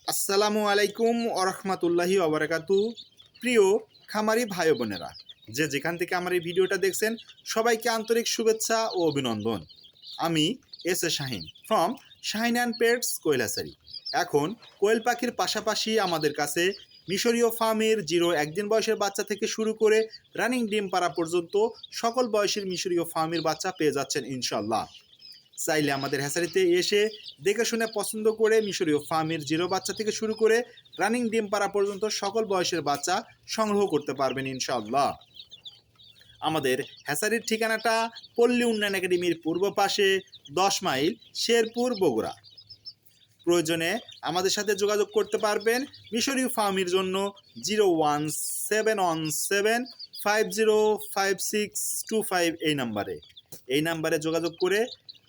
আসসালামু আলাইকুম ওরহমাতুল্লাহি ওবরাকাতু। প্রিয় খামারি ভাই বোনেরা, যে যেখান থেকে আমার এই ভিডিওটা দেখছেন, সবাইকে আন্তরিক শুভেচ্ছা ও অভিনন্দন। আমি S A Shahin from Shahin and pets Kailasari. এখন কোয়েল পাখির পাশাপাশি আমাদের কাছে মিশরীয় ফার্মের 0-1 দিন বয়সের বাচ্চা থেকে শুরু করে রানিং ডিম পাড়া পর্যন্ত সকল বয়সের মিশরীয় ফার্মের বাচ্চা পেয়ে যাচ্ছেন ইনশাল্লাহ। চাইলে আমাদের হ্যাচারিতে এসে দেখে শুনে পছন্দ করে মিশরীয় ফার্মের 0 বাচ্চা থেকে শুরু করে রানিং ডিম পাড়া পর্যন্ত সকল বয়সের বাচ্চা সংগ্রহ করতে পারবেন ইনশাআল্লাহ। আমাদের হ্যাচারির ঠিকানাটা পল্লী উন্নয়ন একাডেমির পূর্ব পাশে 10 মাইল, শেরপুর, বগুড়া। প্রয়োজনে আমাদের সাথে যোগাযোগ করতে পারবেন মিশরীয় ফার্মের জন্য 01717505625 এই নাম্বারে যোগাযোগ করে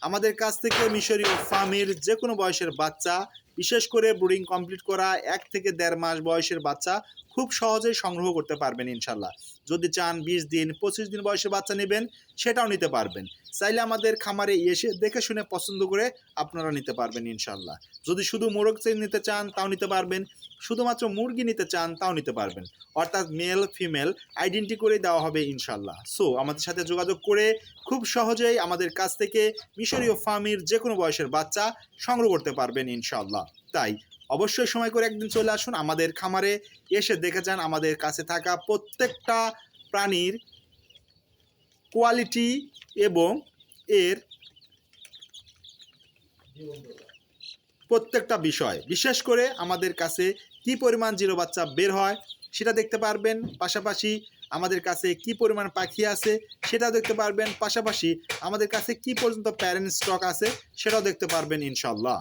আমাদের কাছ থেকে মিশরীয় ফার্মের যে কোনো বয়সের বাচ্চা, বিশেষ করে ব্রুডিং কমপ্লিট করা 1 থেকে 1.5 মাস বয়সের বাচ্চা খুব সহজেই সংগ্রহ করতে পারবেন ইনশাল্লাহ। যদি চান 20 দিন 25 দিন বয়সের বাচ্চা নেবেন, সেটাও নিতে পারবেন। চাইলে আমাদের খামারে এসে দেখে শুনে পছন্দ করে আপনারা নিতে পারবেন ইনশাল্লাহ। যদি শুধু মোরগ নিতে চান তাও নিতে পারবেন, শুধুমাত্র মুরগি নিতে চান তাও নিতে পারবেন, অর্থাৎ মেল ফিমেল আইডেন্টি করে দেওয়া হবে ইনশাল্লাহ। সো আমাদের সাথে যোগাযোগ করে খুব সহজেই আমাদের কাছ থেকে মিশরীয় ফার্মের যে কোনো বয়সের বাচ্চা সংগ্রহ করতে পারবেন ইনশাল্লাহ। তাই অবশ্যই সময় করে একদিন চলে আসুন আমাদের খামারে, এসে দেখে যান আমাদের কাছে থাকা প্রত্যেকটা প্রাণীর কোয়ালিটি এবং এর প্রত্যেকটা বিষয়, বিশেষ করে আমাদের কাছে কি পরিমাণ 0 বাচ্চা বের হয় সেটা দেখতে পারবেন। পাশাপাশি আমাদের কাছে কি পরিমাণ পাখি আছে সেটাও দেখতে পারবেন। পাশাপাশি আমাদের কাছে কি পর্যন্ত প্যারেন্ট স্টক আছে সেটাও দেখতে পারবেন ইনশাল্লাহ।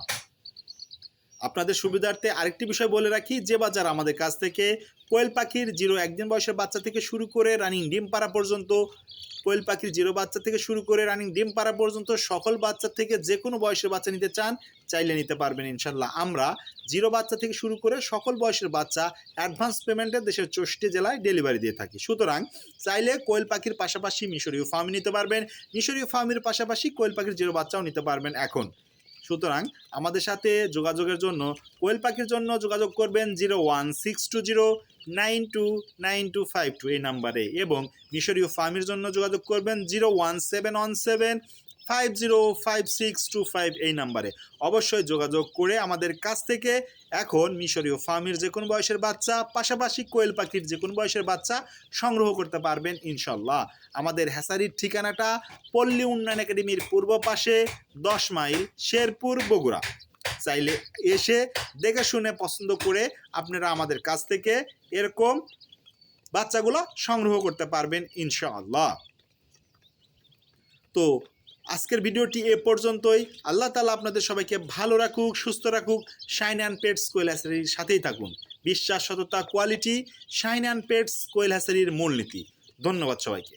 আপনাদের সুবিধার্থে আরেকটি বিষয় বলে রাখি, যে বাজার আমাদের কাছ থেকে কোয়েল পাখির 0-1 দিন বয়সের বাচ্চা থেকে শুরু করে রানিং ডিম পাড়া পর্যন্ত, কোয়েল পাখির 0 বাচ্চা থেকে শুরু করে রানিং ডিম পাড়া পর্যন্ত সকল বাচ্চা থেকে যে কোনো বয়সের বাচ্চা নিতে চান চাইলে নিতে পারবেন ইনশাল্লাহ। আমরা 0 বাচ্চা থেকে শুরু করে সকল বয়সের বাচ্চা অ্যাডভান্স পেমেন্টে দেশের 64 জেলায় ডেলিভারি দিয়ে থাকি। সুতরাং চাইলে কোয়েল পাখির পাশাপাশি মিশরীয় ফার্ম নিতে পারবেন, মিশরীয় ফার্মের পাশাপাশি কোয়েল পাখির 0 বাচ্চাও নিতে পারবেন এখন। সুতরাং আমাদের সাথে যোগাযোগের জন্য কোয়েল পাখির জন্য যোগাযোগ করবেন 01620929252 এই নাম্বারে, এবং মিশরীয় ফার্মের জন্য যোগাযোগ করবেন 01717505625 এই নাম্বারে। অবশ্যই যোগাযোগ করে আমাদের কাছ থেকে এখন মিশরীয় ফার্মের যে কোনো বয়সের বাচ্চা, পাশাপাশি কোয়েল পাখির যে কোনো বয়সের বাচ্চা সংগ্রহ করতে পারবেন ইনশাল্লাহ। আমাদের হ্যাচারির ঠিকানাটা পল্লী উন্নয়ন একাডেমির পূর্ব পাশে 10 মাইল, শেরপুর, বগুড়া। চাইলে এসে দেখে শুনে পছন্দ করে আপনারা আমাদের কাছ থেকে এরকম বাচ্চাগুলো সংগ্রহ করতে পারবেন ইনশাআল্লাহ। তো আজকের ভিডিওটি এ পর্যন্তই। আল্লাহ তাআলা আপনাদের সবাইকে ভালো রাখুক, সুস্থ রাখুক। শাহিন অ্যান্ড পেটস কোয়েল হ্যাচারির সাথেই থাকুন। বিশ্বাস, সততা, কোয়ালিটি, শাহিন অ্যান্ড পেটস কোয়েল হ্যাচারির মূলনীতি। ধন্যবাদ সবাইকে।